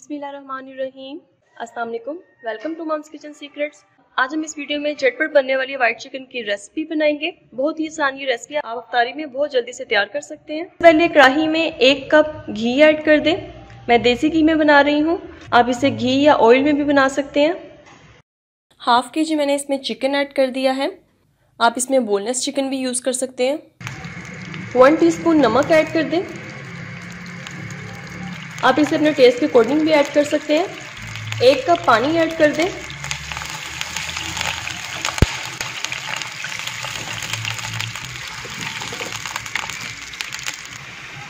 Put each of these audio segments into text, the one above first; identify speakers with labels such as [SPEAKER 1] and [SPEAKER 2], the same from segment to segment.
[SPEAKER 1] बिस्मिल्लाहिर्रहमानिर्रहीम। अस्सलाम वालेकुम, welcome to mom's kitchen secrets. आज हम इस वीडियो में झटपट बनने वाली वाइट चिकन की रेसिपी बनाएंगे। बहुत ही आसान ये रेसिपी आप अफ्तारी में बहुत जल्दी से तैयार कर सकते हैं। पहले कढ़ाई में 1 कप घी ऐड कर दें। मैं देसी घी में बना रही हूँ, आप इसे घी या ऑयल में भी बना सकते हैं। हाफ के जी मैंने इसमें चिकन ऐड कर दिया है। आप इसमें बोनलेस चिकन भी यूज़ कर सकते हैं। 1 टीस्पून नमक ऐड कर दें। आप इसे अपने टेस्ट के अकॉर्डिंग भी ऐड कर सकते हैं। 1 कप पानी ऐड कर दें।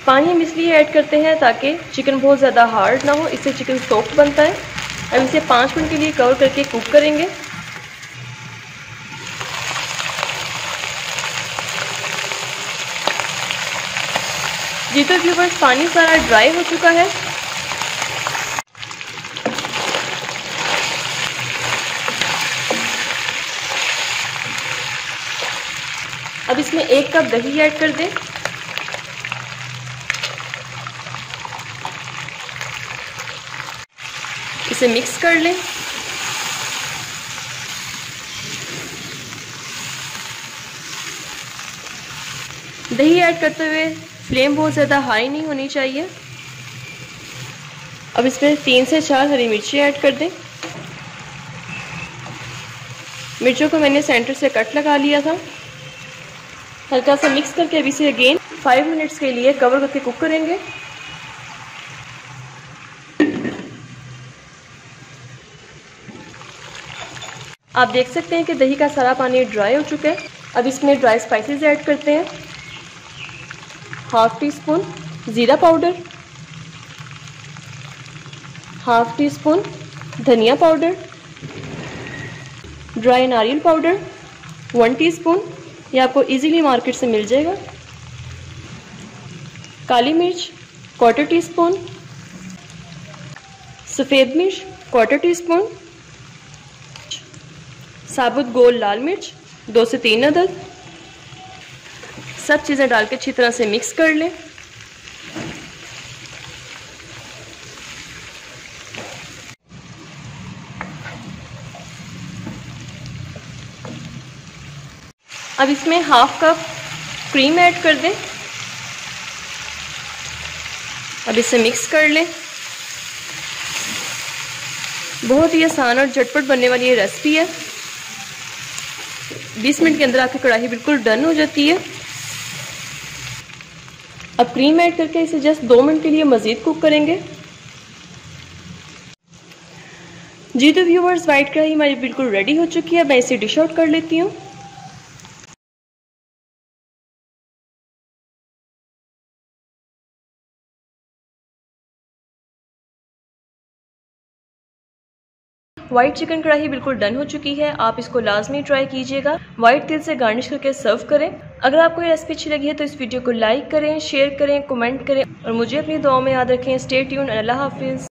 [SPEAKER 1] पानी हम इसलिए ऐड करते हैं ताकि चिकन बहुत ज़्यादा हार्ड ना हो, इससे चिकन सॉफ्ट बनता है। अब इसे 5 मिनट के लिए कवर करके कुक करेंगे। जी तो व्यूवर्स, पानी सारा ड्राई हो चुका है। अब इसमें 1 कप दही ऐड कर दें। इसे मिक्स कर लें। दही ऐड करते हुए फ्लेम बहुत ज़्यादा हाई नहीं होनी चाहिए। अब इसमें 3 से 4 हरी मिर्ची ऐड कर दें। मिर्चों को मैंने सेंटर से कट लगा लिया था। हल्का सा मिक्स करके अब इसे अगेन 5 मिनट्स के लिए कवर करके कुक करेंगे। आप देख सकते हैं कि दही का सारा पानी ड्राई हो चुका है। अब इसमें ड्राई स्पाइसेस ऐड करते हैं। हाफ टी स्पून ज़ीरा पाउडर, हाफ टी स्पून धनिया पाउडर, ड्राई नारियल पाउडर 1 टीस्पून, यह आपको इजीली मार्केट से मिल जाएगा। काली मिर्च 1/4 टीस्पून, सफ़ेद मिर्च 1/4 टीस्पून, साबुत गोल लाल मिर्च 2 से 3 अदद। सब चीज़ें डाल के अच्छी तरह से मिक्स कर लें। अब इसमें हाफ कप क्रीम ऐड कर दें। अब इसे मिक्स कर लें। बहुत ही आसान और झटपट बनने वाली ये रेसिपी है। 20 मिनट के अंदर आपकी कढ़ाई बिल्कुल डन हो जाती है। अब क्रीम ऐड करके इसे जस्ट 2 मिनट के लिए मज़ीद कुक करेंगे। जी तो व्यूवर्स, वाइट कढ़ाई हमारी बिल्कुल रेडी हो चुकी है। मैं इसे डिश आउट कर लेती हूँ। व्हाइट चिकन कढ़ाई बिल्कुल डन हो चुकी है। आप इसको लाजमी ट्राई कीजिएगा। व्हाइट तिल से गार्निश करके सर्व करें। अगर आपको ये रेसिपी अच्छी लगी है तो इस वीडियो को लाइक करें, शेयर करें, कमेंट करें और मुझे अपनी दुआओं में याद रखें। Stay tuned. अल्लाह हाफिज़।